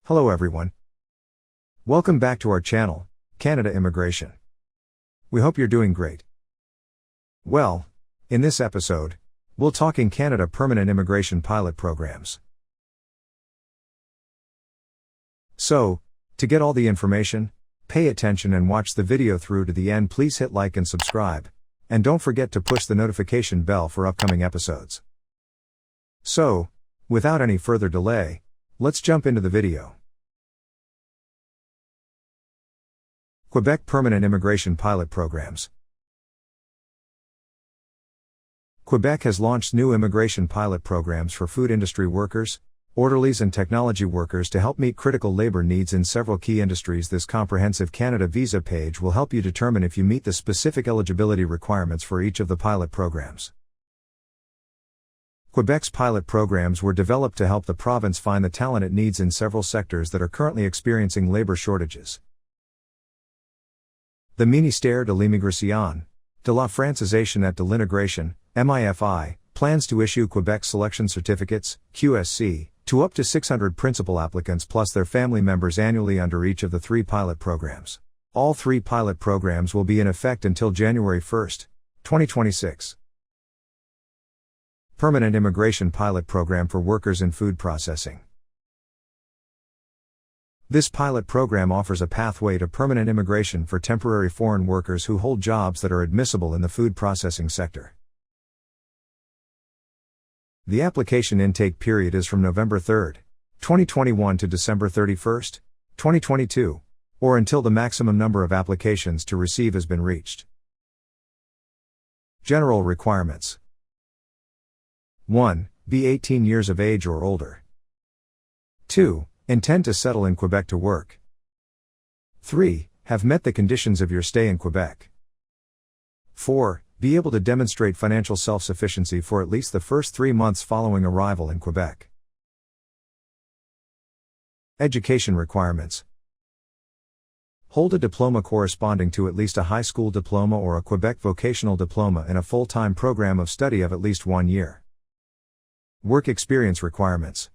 Hello everyone. Welcome back to our channel, Canada Immigration. We hope you're doing great. Well, in this episode, we'll talking Canada permanent immigration pilot programs. So, to get all the information, pay attention and watch the video through to the end. Please hit like and subscribe, and don't forget to push the notification bell for upcoming episodes. So, without any further delay, let's jump into the video. Quebec permanent immigration pilot programs. Quebec has launched new immigration pilot programs for food industry workers, orderlies and technology workers to help meet critical labor needs in several key industries. This comprehensive Canada Visa page will help you determine if you meet the specific eligibility requirements for each of the pilot programs. Quebec's pilot programs were developed to help the province find the talent it needs in several sectors that are currently experiencing labor shortages. The Ministère de l'Immigration, de la Francisation et de l'Intégration, MIFI, plans to issue Quebec Selection Certificates, QSC, to up to 600 principal applicants plus their family members annually under each of the three pilot programs. All three pilot programs will be in effect until January 1, 2026. Permanent Immigration Pilot Program for Workers in Food Processing. This pilot program offers a pathway to permanent immigration for temporary foreign workers who hold jobs that are admissible in the food processing sector. The application intake period is from November 3, 2021 to December 31, 2022, or until the maximum number of applications to receive has been reached. General requirements. 1. Be 18 years of age or older. 2. Intend to settle in Quebec to work. 3. Have met the conditions of your stay in Quebec. 4. Be able to demonstrate financial self-sufficiency for at least the first 3 months following arrival in Quebec. Education requirements. Hold a diploma corresponding to at least a high school diploma or a Quebec vocational diploma in a full-time program of study of at least 1 year. Work experience requirements.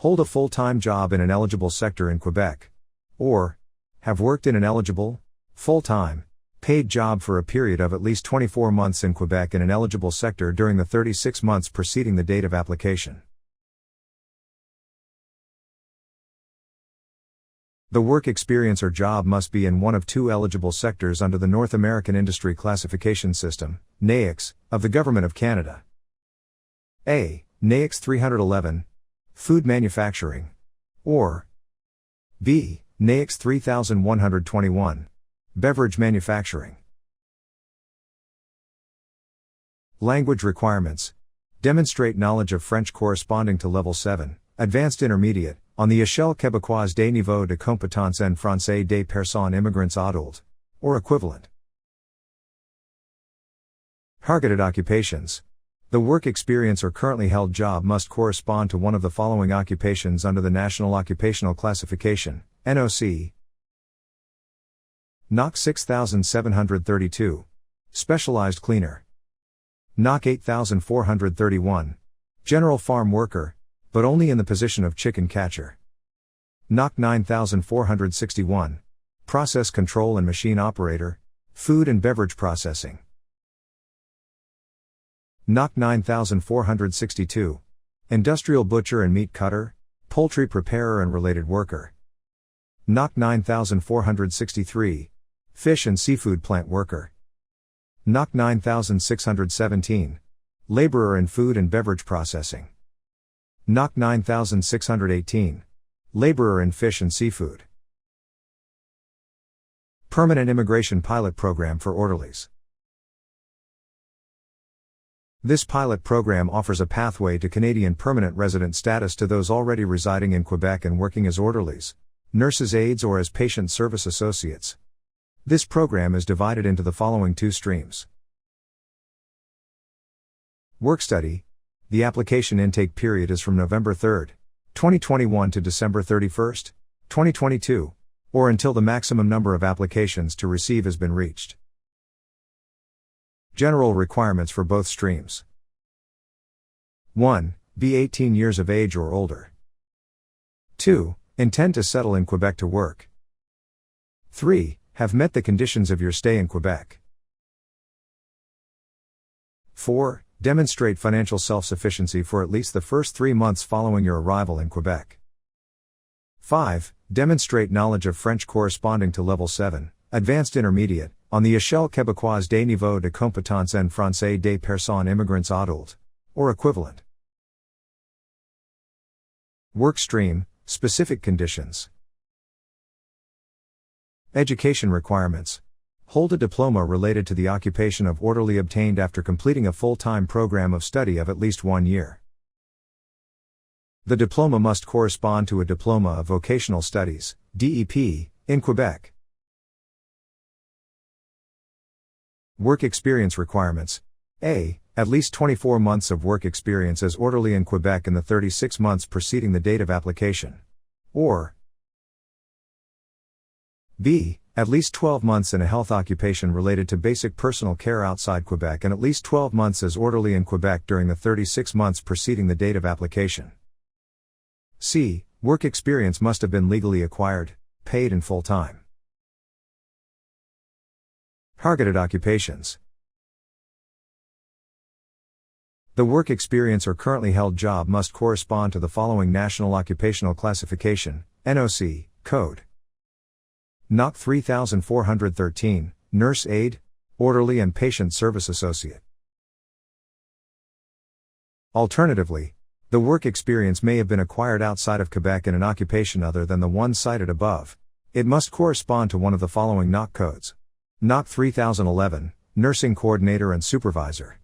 Hold a full-time job in an eligible sector in Quebec, or have worked in an eligible, full-time, paid job for a period of at least 24 months in Quebec in an eligible sector during the 36 months preceding the date of application. The work experience or job must be in one of two eligible sectors under the North American Industry Classification System, NAICS, of the Government of Canada. A. NAICS 311, Food Manufacturing, or B. NAICS 3121, Beverage Manufacturing. Language requirements. Demonstrate knowledge of French corresponding to Level 7, Advanced Intermediate, on the Échelle québécoise des niveaux de compétences en français des personnes immigrants adultes, or equivalent. Targeted occupations. The work experience or currently held job must correspond to one of the following occupations under the National Occupational Classification, NOC. NOC 6732. Specialized cleaner. NOC 8431. General farm worker, but only in the position of chicken catcher. NOC 9461. Process control and machine operator, food and beverage processing. NOC 9462. Industrial butcher and meat cutter, poultry preparer and related worker. NOC 9463. Fish and seafood plant worker. NOC 9617. Laborer in food and beverage processing. NOC 9618. Laborer in fish and seafood. Permanent Immigration Pilot Program for Orderlies. This pilot program offers a pathway to Canadian permanent resident status to those already residing in Quebec and working as orderlies, nurses' aides or as patient service associates. This program is divided into the following two streams. Work study. The application intake period is from November 3, 2021 to December 31, 2022, or until the maximum number of applications to receive has been reached. General requirements for both streams. 1. Be 18 years of age or older. 2. Intend to settle in Quebec to work. 3. Have met the conditions of your stay in Quebec. 4. Demonstrate financial self-sufficiency for at least the first 3 months following your arrival in Quebec. 5. Demonstrate knowledge of French corresponding to Level 7, Advanced Intermediate, on the Échelle québécoise des niveaux de compétences en français des personnes immigrantes adultes, or equivalent. Work stream, specific conditions. Education requirements. Hold a diploma related to the occupation of orderly obtained after completing a full-time program of study of at least 1 year. The diploma must correspond to a Diploma of Vocational Studies, DEP, in Quebec. Work experience requirements. A. At least 24 months of work experience as orderly in Quebec in the 36 months preceding the date of application. Or B. At least 12 months in a health occupation related to basic personal care outside Quebec and at least 12 months as orderly in Quebec during the 36 months preceding the date of application. C. Work experience must have been legally acquired, paid and full-time. Targeted occupations. The work experience or currently held job must correspond to the following National Occupational Classification, NOC, code. NOC 3413, Nurse Aide, Orderly and Patient Service Associate. Alternatively, the work experience may have been acquired outside of Quebec in an occupation other than the one cited above. It must correspond to one of the following NOC codes. NOC 3011, Nursing Coordinator and Supervisor.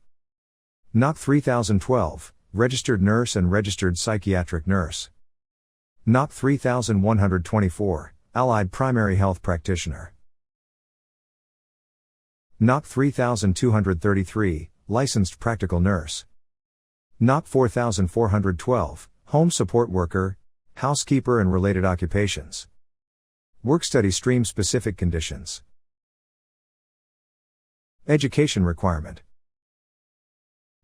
NOC 3012, Registered Nurse and Registered Psychiatric Nurse. NOC 3124, Allied Primary Health Practitioner. NOC 3233, Licensed Practical Nurse. NOC 4412, Home Support Worker, Housekeeper and Related Occupations. Work-study stream specific conditions. Education requirement.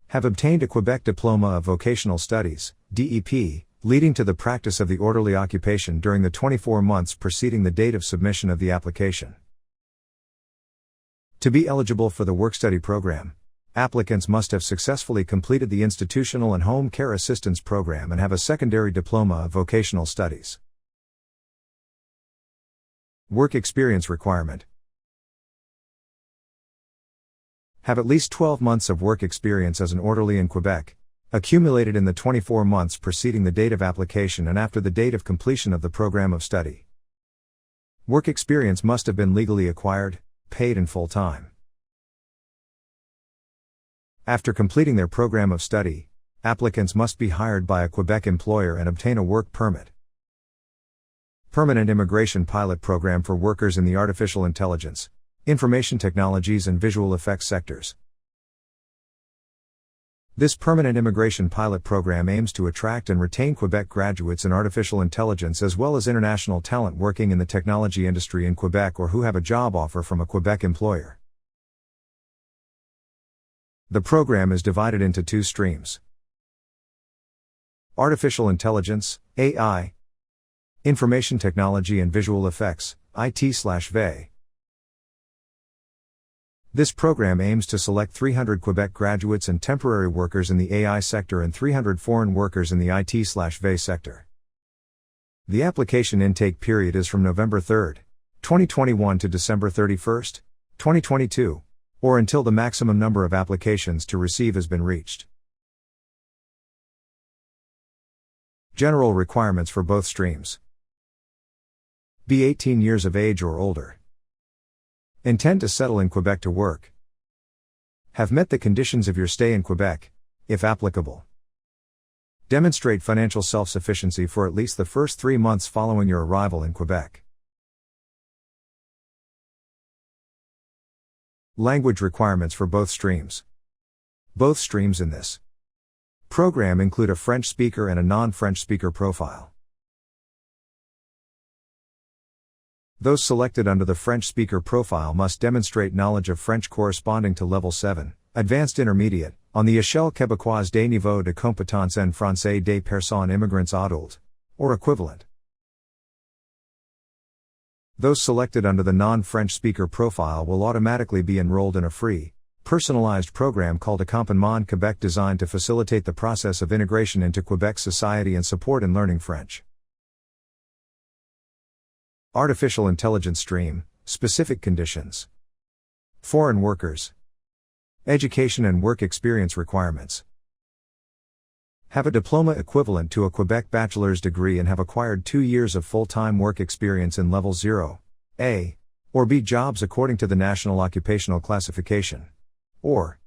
Have obtained a Quebec Diploma of Vocational Studies, DEP, leading to the practice of the orderly occupation during the 24 months preceding the date of submission of the application. To be eligible for the work-study program, applicants must have successfully completed the Institutional and Home Care Assistance Program and have a secondary Diploma of Vocational Studies. Work experience requirement. Have at least 12 months of work experience as an orderly in Quebec, accumulated in the 24 months preceding the date of application and after the date of completion of the program of study. Work experience must have been legally acquired, paid and full-time. After completing their program of study, applicants must be hired by a Quebec employer and obtain a work permit. Permanent Immigration Pilot Program for workers in the Artificial Intelligence, Information Technologies and Visual Effects sectors. This permanent immigration pilot program aims to attract and retain Quebec graduates in artificial intelligence as well as international talent working in the technology industry in Quebec or who have a job offer from a Quebec employer. The program is divided into 2 streams. Artificial Intelligence, AI. Information Technology and Visual Effects, IT/VE. This program aims to select 300 Quebec graduates and temporary workers in the AI sector and 300 foreign workers in the IT/VE sector. The application intake period is from November 3, 2021 to December 31, 2022, or until the maximum number of applications to receive has been reached. General requirements for both streams. Be 18 years of age or older. Intend to settle in Quebec to work. Have met the conditions of your stay in Quebec, if applicable. Demonstrate financial self-sufficiency for at least the first 3 months following your arrival in Quebec. Language requirements for both streams. Both streams in this program include a French speaker and a non-French speaker profile. Those selected under the French speaker profile must demonstrate knowledge of French corresponding to Level 7, Advanced Intermediate, on the Échelle québécoise des niveaux de compétences en français des personnes immigrantes adultes, or equivalent. Those selected under the non-French speaker profile will automatically be enrolled in a free, personalized program called Accompagnement Quebec designed to facilitate the process of integration into Quebec society and support in learning French. Artificial Intelligence Stream, Specific Conditions. Foreign workers. Education and work experience requirements. Have a diploma equivalent to a Quebec bachelor's degree and have acquired 2 years of full-time work experience in level 0, A, or B jobs according to the National Occupational Classification. Or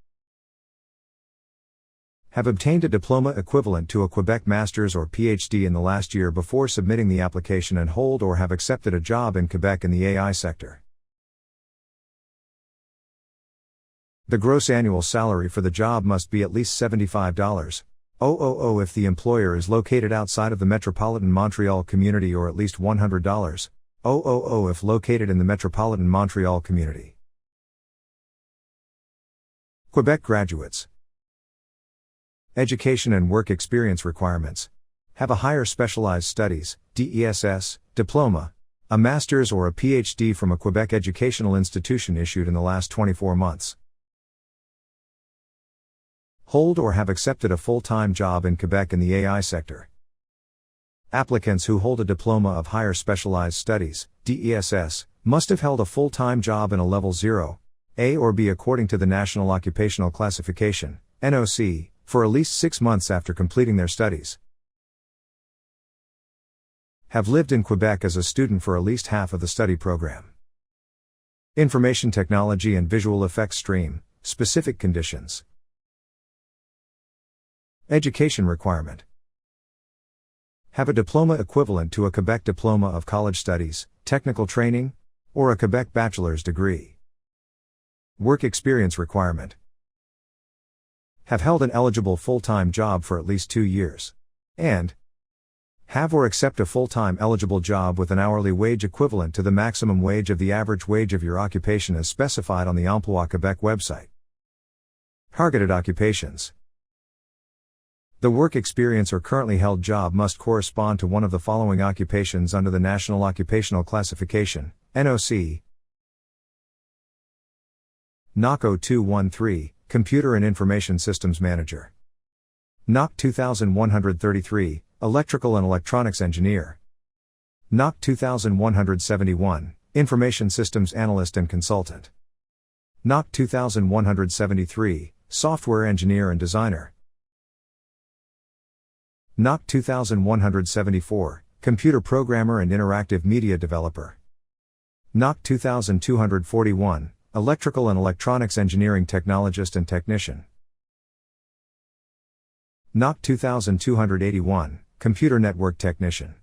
have obtained a diploma equivalent to a Quebec master's or PhD in the last year before submitting the application and hold or have accepted a job in Quebec in the AI sector. The gross annual salary for the job must be at least $75,000 if the employer is located outside of the metropolitan Montreal community or at least $100,000 if located in the metropolitan Montreal community. Quebec graduates. Education and work experience requirements. Have a higher specialized studies, DESS, diploma, a master's or a PhD from a Quebec educational institution issued in the last 24 months. Hold or have accepted a full-time job in Quebec in the AI sector. Applicants who hold a diploma of higher specialized studies, DESS, must have held a full-time job in a level 0, A or B according to the National Occupational Classification, NOC, for at least 6 months after completing their studies. Have lived in Quebec as a student for at least half of the study program. Information Technology and Visual Effects Stream, Specific Conditions. Education requirement. Have a diploma equivalent to a Quebec diploma of college studies, technical training, or a Quebec bachelor's degree. Work experience requirement. Have held an eligible full-time job for at least 2 years. And have or accept a full-time eligible job with an hourly wage equivalent to the maximum wage of the average wage of your occupation as specified on the Emploi Quebec website. Targeted occupations. The work experience or currently held job must correspond to one of the following occupations under the National Occupational Classification, NOC. NOC 0213, Computer and Information Systems Manager. NOC 2133, Electrical and Electronics Engineer. NOC 2171, Information Systems Analyst and Consultant. NOC 2173, Software Engineer and Designer. NOC 2174, Computer Programmer and Interactive Media Developer. NOC 2241, Electrical and Electronics Engineering Technologist and Technician. NOC 2281, Computer Network Technician.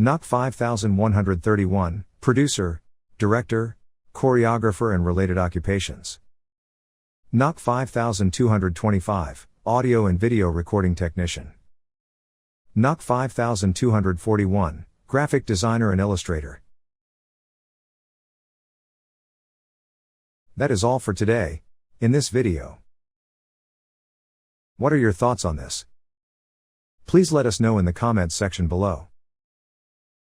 NOC 5131, Producer, Director, Choreographer and Related Occupations. NOC 5225, Audio and Video Recording Technician. NOC 5241, Graphic Designer and Illustrator. That is all for today, in this video. What are your thoughts on this? Please let us know in the comments section below.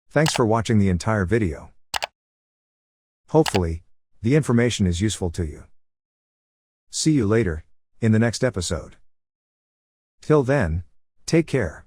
Thanks for watching the entire video. Hopefully, the information is useful to you. See you later, in the next episode. Till then, take care.